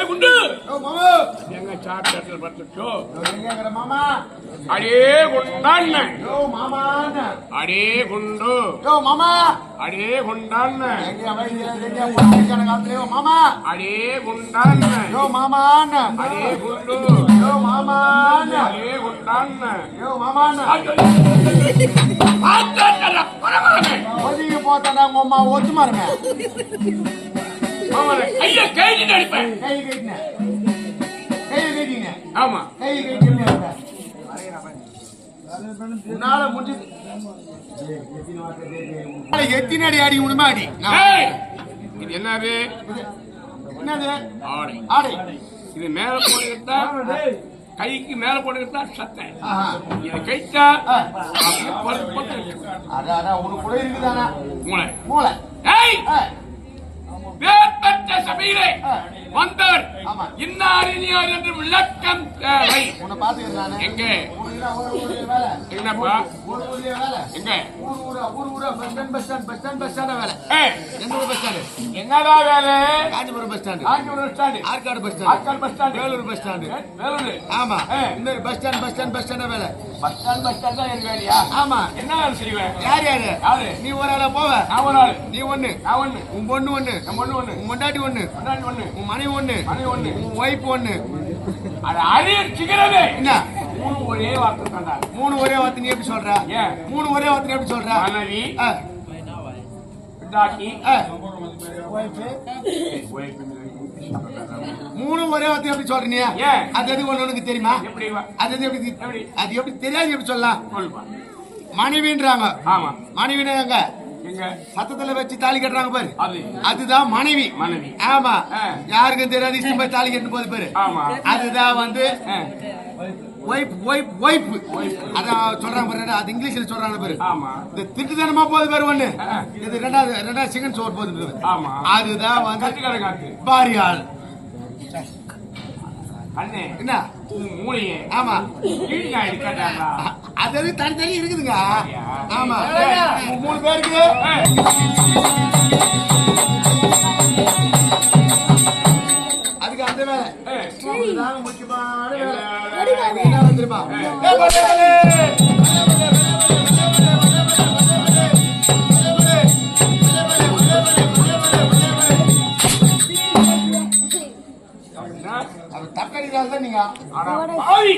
குண்டு மாமா எங்க சாப்பிட்டு பத்துச்சோ எங்கங்கற மாமா அடே குண்டான் யோ மாமான் அடே குண்டு யோ மாமா அடே குண்டான் எங்க வைத்திய செஞ்ச போறீங்க காத்துலயோ மாமா அடே குண்டான் யோ மாமான் அடே குண்டு யோ மாமான் அடே குண்டான் யோ மாமான் ஆத்தடா பரமானே ஒதிக்கு போட்டா அம்மா ஒத்து மாருங்க மாமனே ஐயா கைடி அடிப்பேன் கை கைட்டீங்க ஆமா கை கைட்டீங்க உன்னால முடிஞ்சது எத்தினடி அடி உண்மை அடி ஏய் இது என்னது என்னது ஆடை ஆடை இது மேல போட்டுக்கிட்டா கைக்கு மேல போட்டுக்கிட்டா சட்டை ஆஹா இது கைட்டா அதான் உனக்கு கூட இருக்குதானா மூளை மூளை ஏய் வேப்பட்ட சபையிலே வந்தவர் ஆமா இன்னாரினியார் என்று விளக்கம் தேவை உன்னை பாத்துக்கிறேன் எங்க வேலை என்னப்பா ஊர்லயே வேலை எங்க ஊர் பஸ் ஸ்டாண்ட் வேலை எந்த ஊர் பஸ் ஸ்டாண்டு என்னடா வேலை Kanchipuram bus stand Kanchipuram bus stand Arcot bus Arcot bus stand Vellore bus stand Vellore ஆமா இன்னொரு பஸ் ஸ்டாண்ட் வேலை பஸ் ஸ்டாண்ட் தான் என் வேலையா ஆமா என்ன வேலை செய்வேன் யாரு யாரு நீ ஒரு ஆளா போவ நான் ஒரு ஆளு நீ ஒண்ணு நான் ஒண்ணு உன் பொண்ணு ஒண்ணு நம்ம ஒண்ணு ஒண்ணு உன் பொண்டாட்டி ஒண்ணு கொண்டாடி ஒண்ணு உன் மனைவி ஒண்ணு மணி ஒண்ணு உன் ஒய்ஃப் ஒண்ணு அது அறிவிச்சுக்கிறது என்ன மூணு ஒரே வார்த்தை தாண்டா மூணு ஒரே வார்த்தை நீ எப்படி சொல்ற ஏன் மூணு ஒரே வார்த்தை நீ எப்படி சொல்ற மனைவி ஆ, பிண்டாட்டி ஆ. மூணு ஒரே வார்த்தை எப்படி சொல்ற நீ ஏன்? அது எது ஒண்ணு உனக்கு தெரியுமா எப்படி அது எது எப்படி எப்படி? அது எப்படி தெரியாது எப்படி சொல்லலாம் சொல்லுப்பா மனைவின்றாங்க ஆமா மனைவினா எங்க எங்க சத்தத்துல வச்சு தாலி கட்டுறாங்க பாரு அது அதுதான் மனைவி மனைவி ஆமா ஆ. யாருக்கும் தெரியாது இஷ்டம் போய் தாலி கட்டு போது பாரு ஆமா அதுதான் வந்து ஆ, ஒய்ஃப் அதான் சொல்றாங்க பாரு அது இங்கிலீஷ்ல சொல்றாங்க பாரு ஆமா இந்த திட்டுத்தனமா போகுது பாரு ஒண்ணு ஆ. இது ரெண்டாவது சிக்கன் சோறு போகுது பாரு. ஆமா அதுதான் வந்து கட்டுக்கடை காத்து பாரியாள் அண்ணே என்ன மூளையே ஆமா கீழ்கா இருக்காடா அது எது தனி இருக்குதுங்க ஆமா ஏய். மூணு பேருக்கு அதுக்கு அந்த வேலை இதுதான் முக்கியமான வேலை. என்ன வேலை தெரியுமா? ஏய், பட்டே! அது தக்கடிக்கால் தான் நீங்க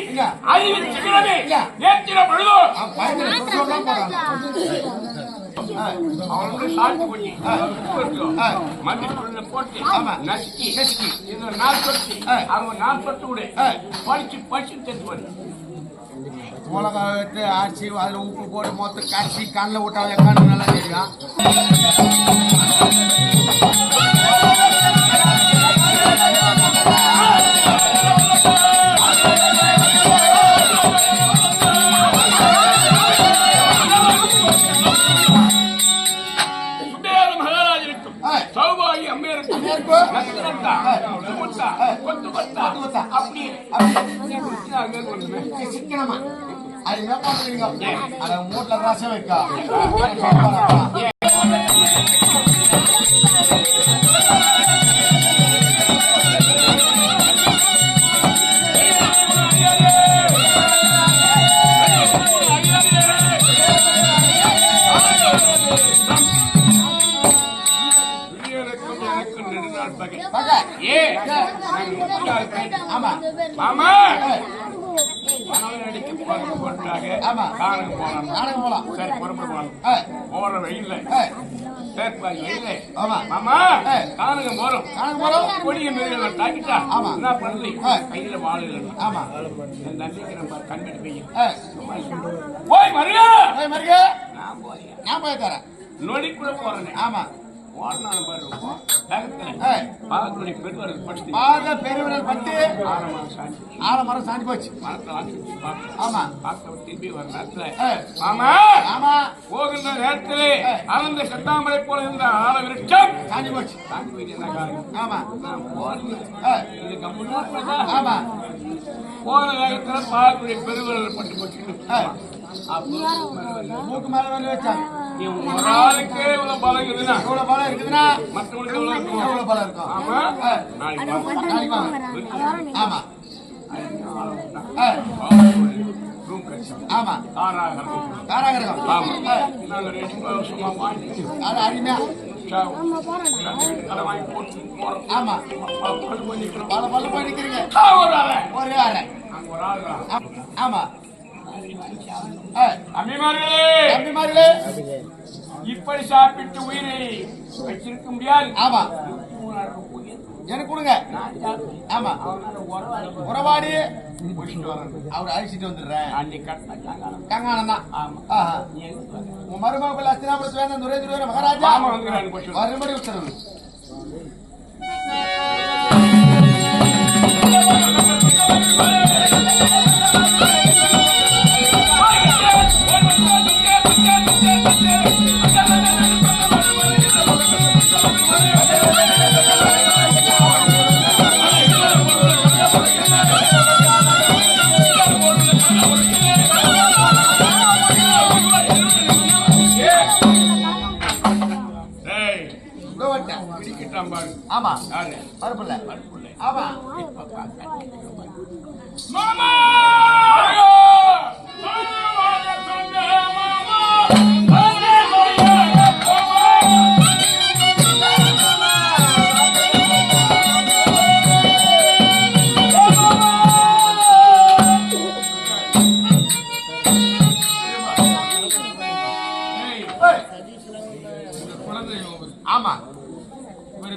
இல்ல. அறிவிச்சுக்கிறது இல்ல. ஏற்றின பொழுதோ பயங்கர சொற்சொல்லாம் போறாங்க. அவனுக்கு சாட்சி பண்ணி ஆ. மண்ணுக்குள்ள போட்டு ஆமா. நசுக்கி இந்த நாள் சொட்டு அவங்க நாள் சொட்டு விடு ஆ. படிச்சு தெரிஞ்சு பண்ணு மிளகா வெட்டு அரிசி அதுல உப்பு போட்டு மொத்தம் கரைச்சி கண்ணில் விட்டாங்க கண்ணு நல்லா தெரியும். சுண்டேர மகாராஜனுக்கும் ஆ. சௌபாகி அம்மையருக்கும் அம்மையாருக்கும் நட்சத்திரத்தா, சுமுத்தா, கொத்து அப்படியே அங்கே கொண்டுமே சிக்கனமா அது என்ன பண்றீங்க? அத மூட்ல ரசம் வைக்கா பக ஆமா மாமா மனவனடிக்கு போட்டாங்க ஆமா. காரணம் போலாம் நாடகம் போலாம். சரி புறப்பட போலாம் ஏய், போற வெயில்ல ஏய், சேர்ப்பாய் வெயில்ல ஆமா மாமா ஏய். காரணம் போறோம் நாடகம் போறோம். கொடிய மிருகங்கள் தாக்கிட்டா ஆமா. என்ன பண்ணி ஏய். கையில வாழ இல்லை ஆமா என் தண்ணிக்கு நம்ம கண்பெட்டு போய் ஏய், போய் மருகா ஏய் மருகே நான் போறேன் நான் போய் தரேன். நொடிக்குள்ள போறேன் ஆமா ஓடனாலும் பாரு வேகத்துல ஏய், பாகத்துடைய பெருவரது படிச்சு பாத பெருவிரல் பட்டு ஆரமாக சாஞ்சி ஆலமரம் சாஞ்சி போச்சு. மரத்தை வாங்கி பார்க்க ஆமா பார்க்க திரும்பி வர நேரத்துல ஏய், மாமா ஆமா போகின்ற நேரத்திலே ஆனந்த செந்தாமரை போல இருந்த ஆல விருட்சம் சாஞ்சி போச்சு. தாண்டி போய் என்ன காரணம் ஆமா நான் போறேன் ஏய், இது கம்முன்னு ஆமா போன வேகத்துல பாகத்துடைய பெருவரல் பட்டு போச்சு ஏய், மூக்கு மேல வந்து வச்சாங்க. நீ ஒரு ஆளுக்கே இவ்வளவு பலம் இருக்குதுன்னா இவ்வளவு பலம் இருக்குதுன்னா மற்றவங்களுக்கு எவ்வளவு இருக்கும்? எவ்வளவு பலம் இருக்கும்? ஆமா நாளைக்கு வாங்க. ஆமா ரூம் கட்சம் ஆமா காராகரம் காராகிரகம். ஆமா நாங்க 2 வருஷமா வாங்கி அது அருமையா. அதை வாங்கி போட்டு போறோம். ஆமா பல்லு போய் நிக்கிறோம். பல பல்ல போய் நிக்கிறீங்க. ஒரு ஆளு ஒரே ஆளு. அங்க ஒரு ஆளு ஆமா அம்மிமார்களே தம்பிமார்களே. இப்படி சாப்பிட்டு உயிரை வச்சிருக்க முடியாது. ஆமா எனக்கு கொடுங்க. ஆமா உறவாடி அவர் அழிச்சிட்டு வந்துடுறேன். அன்னைக்கு கங்கானம் தான். ஆமா உங்க மருமகள் அஸ்தினாபுரத்து வேணும் நுரேந்திர மகாராஜா ஆமா வந்துக்கிறாங்க போச்சு மறுபடி உத்தரவு. ஆமா மறுப்புல ஆமா மாமா ஆமா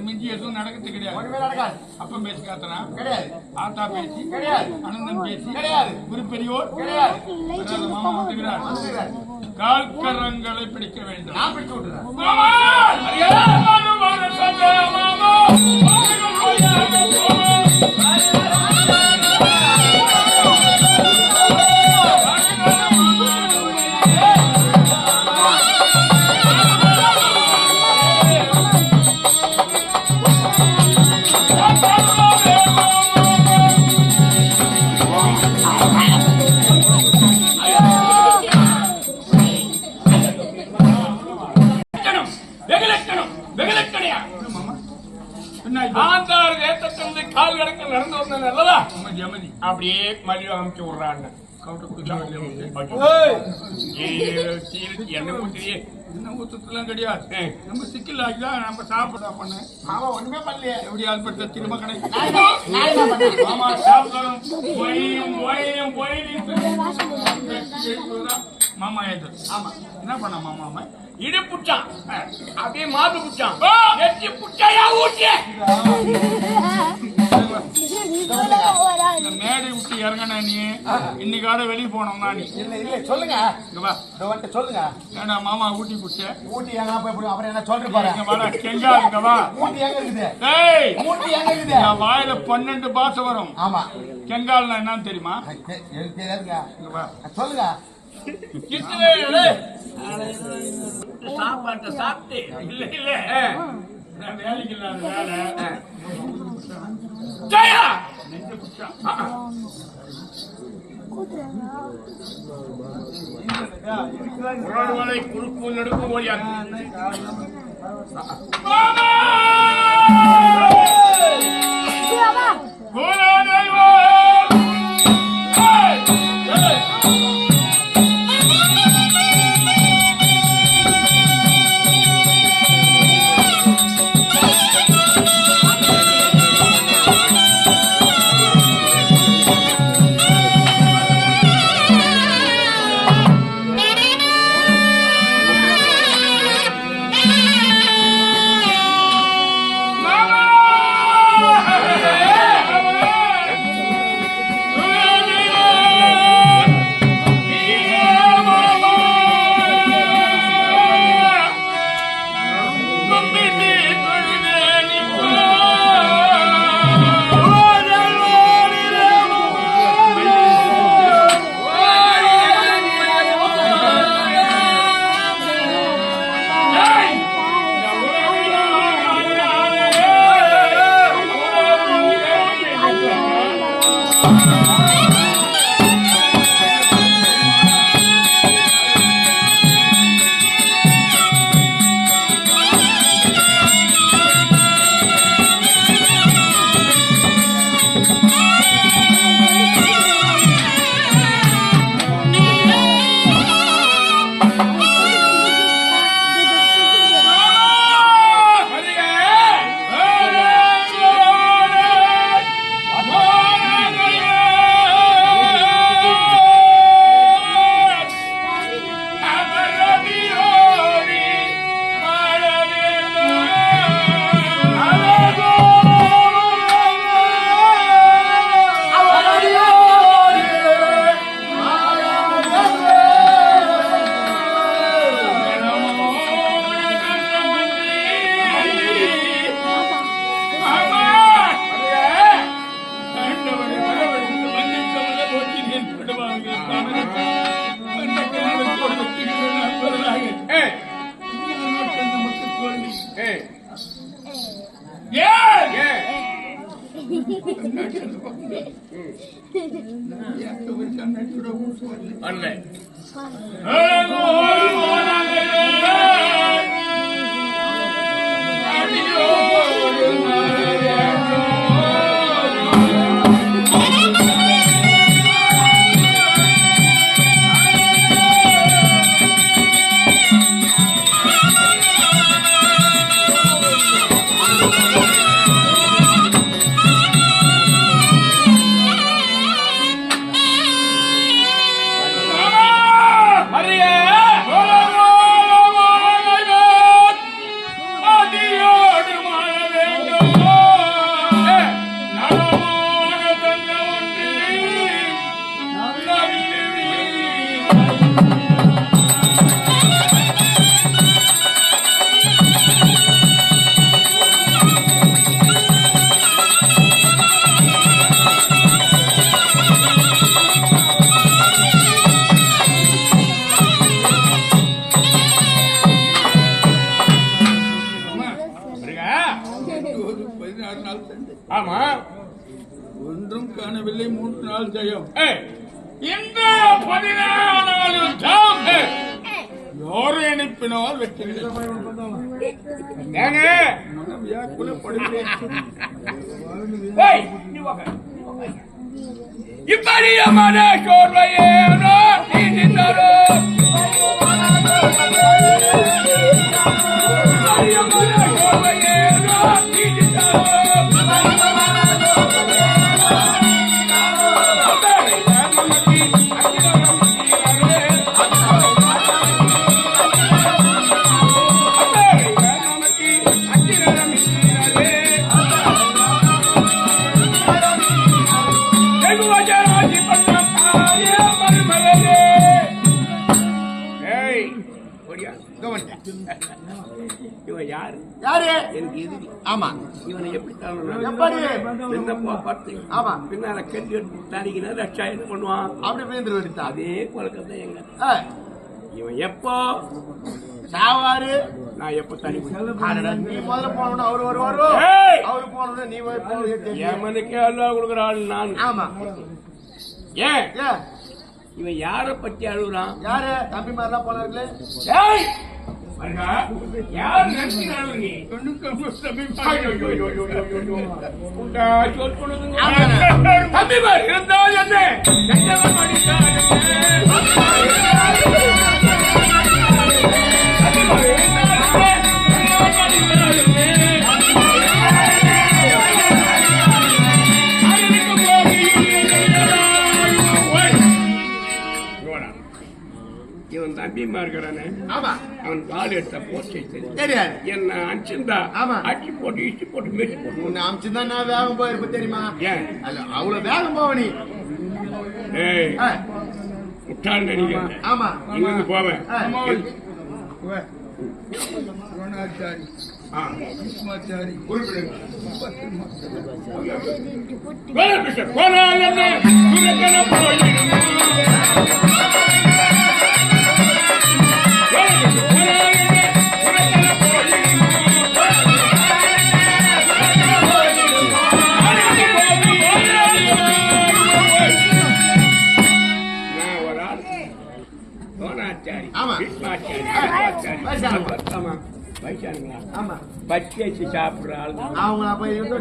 மிஞ்சி எதுவும் நடக்கிறது கிடையாது. ஒண்ணுமே நடக்காது. அப்பம் பேசி காத்தனா கிடையாது. ஆத்தா பேசி கிடையாது. அனந்தம் பேசி கிடையாது. குரு பெரியோர் கிடையாது. மாமா வந்துகிறார். கால்கரங்களை பிடிக்க வேண்டும். நான் பிடிச்சு விட்டுறேன். கால் கடக்க நடந்து வந்தேன் அல்லவா? அப்படியே மதியம் அமைச்சு விடுறாங்க. என்ன ஊத்திரியே என்ன ஊத்தலாம் கிடையாது. நம்ம சிக்கல் ஆகிதான் நம்ம சாப்பிட பண்ண மாமா ஒண்ணுமே பண்ணலையே. எப்படி ஆள்பட்ட திரும்ப கடை நான் என்ன பண்ணேன்? மாமா சாப்பிடணும் மாமா ஏது ஆமா என்ன பண்ண மாமா இடு புச்சான் அப்படியே மாது புச்சான் எச்சி புச்சாயா ஊட்டிய மேடை விட்டு இறங்கண்ணா நீ இன்னைக்காட வெளியே போனோம்னா நீ இல்ல இல்ல சொல்லுங்க சொல்லுங்க. ஏன்னா மாமா ஊட்டி புச்ச ஊட்டி எங்க போய் அப்புறம் என்ன சொல்ற பாரு. வாடா கெங்கா இருக்கவா ஊட்டி எங்க இருக்குது? ஏய் ஊட்டி எங்க இருக்குது? என் வாயில 12 பாசை வரும். ஆமா கெங்கால்னா என்னன்னு தெரியுமா? எனக்கு தெரியாதுங்க. சொல்லுங்க. சாப்பாட்டை சாப்பிட்டு இல்ல இல்ல வேலைக்கு இல்லாத வேலை ஜெயா உறவுகளை குறுக்கு நடுக்கும் ஓடியாது. அல்ல ஆமா ஒன்றும் காணவில்லை 3 நாள் ஜெயம் இந்த 14 நாள் யாரும் அனுப்பினால் வெற்றி இப்படிய மன சோர்வையேனோ நீதிந்தரோ இவன் யாரு யாரு எனக்கு எதிரி. ஆமா இவனை எப்படி பார்த்து ஆமா பின்னால கட்டி தனிக்கினா ரட்சா என்ன பண்ணுவான் அப்படி பேருந்து வெடித்தா அதே பழக்கம் தான் எங்க இவன் எப்போ சாவாரு நான் எப்ப தனி நீ முதல்ல போனோம்னா அவரு வருவாரு அவரு போனோம்னா நீ எமனுக்கே அல்லா கொடுக்குற ஆள் நான். ஆமா ஏன் ஏன் இவன் யார பத்தி அழுகுறான்? யாரு தம்பி மாதிரிலாம் போனார்களே யார் தம்பிமார் இருந்தால் என்ன இவன் தம்பிமா இருக்கிறானே அவன் கால் எடுத்த போச்சு தெரியாது என்ன அடிச்சிருந்தா அடிச்சு போட்டு இஷ்டி போட்டு மெச்சு போட்டு உன்னை அமிச்சுதான் நான் வேகம் போயிருப்ப தெரியுமா? ஏன் அவ்வளவு வேகம் போவ நீ முட்டாள் நினைக்கிறேன். ஆமா இங்கிருந்து போவேன்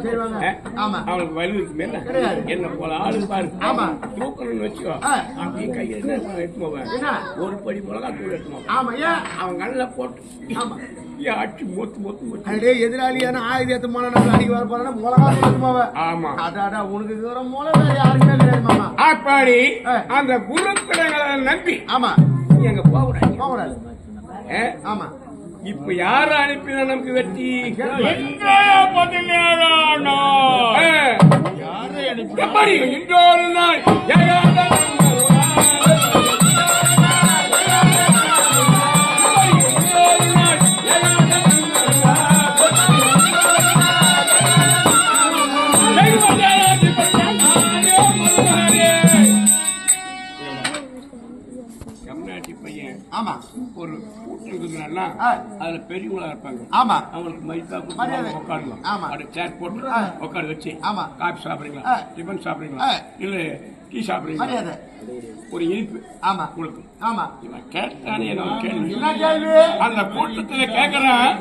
அவனுக்கு வலுவுக்கு மேல என்ன போல ஆளு பாரு தூக்கணும்னு வச்சுக்கோ அப்படியே கையில எடுத்து போவேன் ஒரு படி மிளகா தூள் எடுத்து அவன் கண்ணில போட்டு ஆட்சி மொத்து மொத்து மொத்து எதிராளியான ஆயுதத்து போன அடிக்க வர போறா மிளகா போவேன். ஆமா அடாடா உனக்கு தூரம் மூலம் யாருக்குமே கிடையாது மாமா. அப்படி அந்த குருக்களை நம்பி ஆமா எங்க போகக்கூடாது போகக்கூடாது. ஆமா இப்ப யார அனுப்பினா நமக்கு வெற்றி? எப்படி இன்றொரு நாள் ஆமா ஒரு கூட்டம் இருக்குதுன்னா அதுல பெரியவங்களா இருப்பாங்க. ஆமா, அவங்களுக்கு மதிப்பா மரியாதை உட்காருங்க. ஆமா, அது சேர் போட்டு உட்கார வச்சு ஆமா, காபி சாப்பிடுறீங்களா, டிஃபன் சாப்பிடுறீங்களா, இல்ல டீ சாப்பிடுறீங்களா, மரியாதை ஒரு இனிப்பு ஆமா கொடுக்கும். ஆமா, இவன் கேட்டானே என்ன கேள்வி, என்ன கேள்வி? அந்த கூட்டத்துல கேக்குறான்,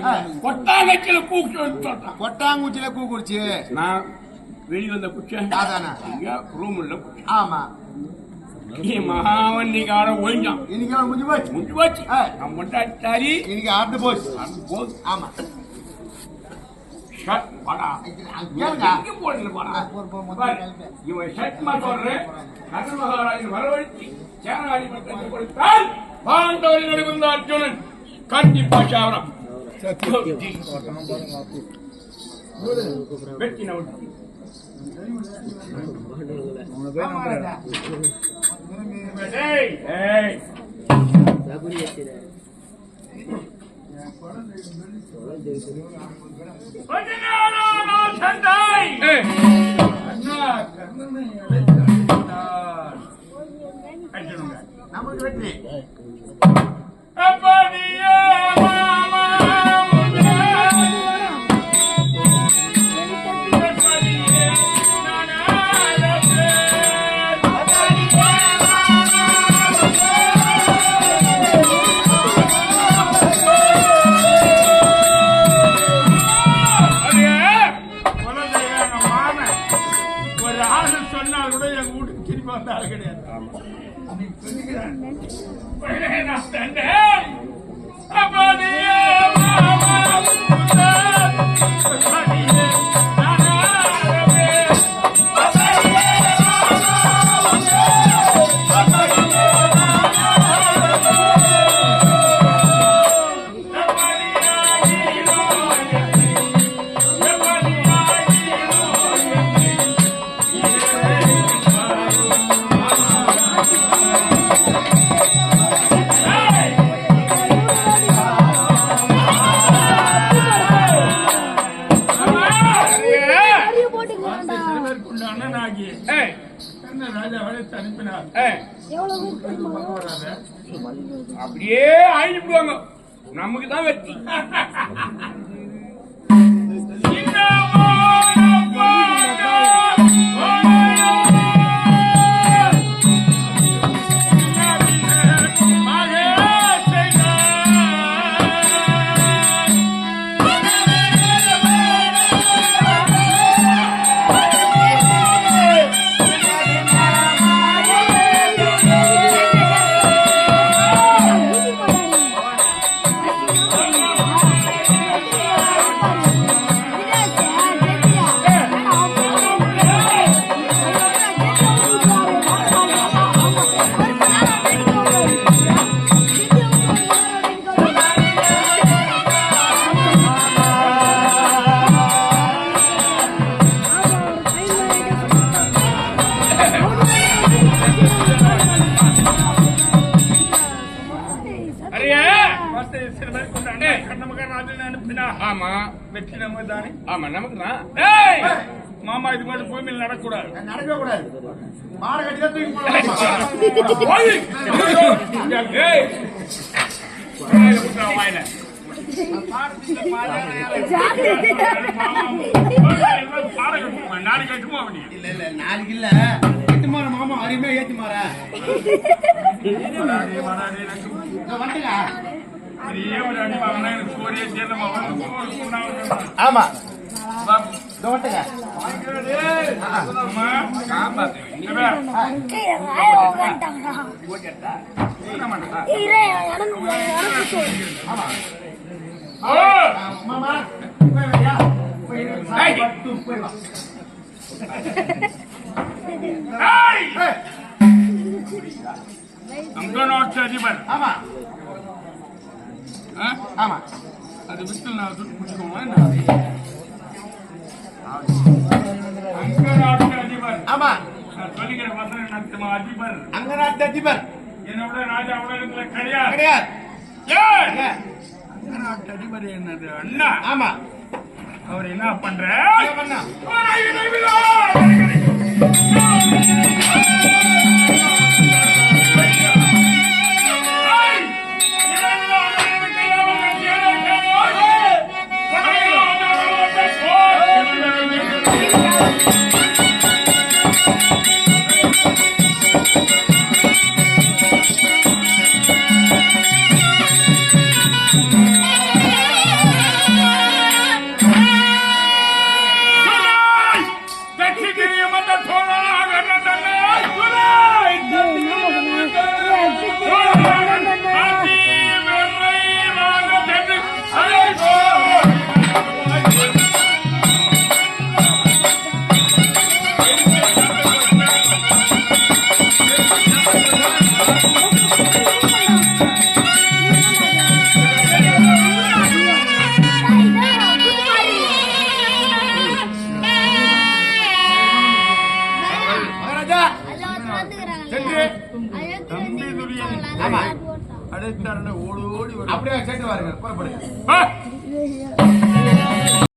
கொட்டாங்கச்சில கூப்பிட்டு சொல்றான். கொட்டாங்குச்சில கூப்பிடுச்சு. நான் வெளியே வந்த குச்சேன் அதானா ரூம் உள்ள குச்சேன். ஆமா, மாவன் நீங்க ஆட ஒழிஞ்சான். இன்னைக்கு அவன் முடிஞ்சு போச்சு. அவன் கொண்டாடி இன்னைக்கு ஆட்டு போச்சு. ஆமா, ஷட் வாடா இங்க போடல வாடா. இவன் ஷட் மாட்டோறே நகர் மகாராஜன் வரவழைத்து சேனாதி பட்டத்தை கொடுத்தால் பாண்டவர்கள் நடுவந்த அர்ஜுனன் காட்டி பாஷாவரம் வெட்டி நவுட்டி நமக்கு வெற்றி. அப்படியே ஆயிடுவாங்க. நமக்கு தான் வெற்றி. மாமா இது மாதிரி பூமியில் நடக்கூடாது. மாட கட்டி தான் தூக்கி நாளைக்கு கட்டுமா? இல்ல இல்ல நாளைக்கு இல்ல எட்டுமாற மாமா அருமையா ஏத்துமாற வந்துங்க. ஆமா ஆமா ஆமா அது விட்டு நான் முடிச்சுக்கோங்க. ஆமா சொல்லிக்கிற வசனம் அதிபர் அங்கநாட்டு அதிபர் என்னோட ராஜா உலகத்துல கிடையாது கிடையாது. அங்கநாட்டு அதிபர் என்னது அண்ணா. ஆமா அவர் என்ன பண்ற அப்படியே சென்று வாருங்கள் புறப்படுங்க ஆ.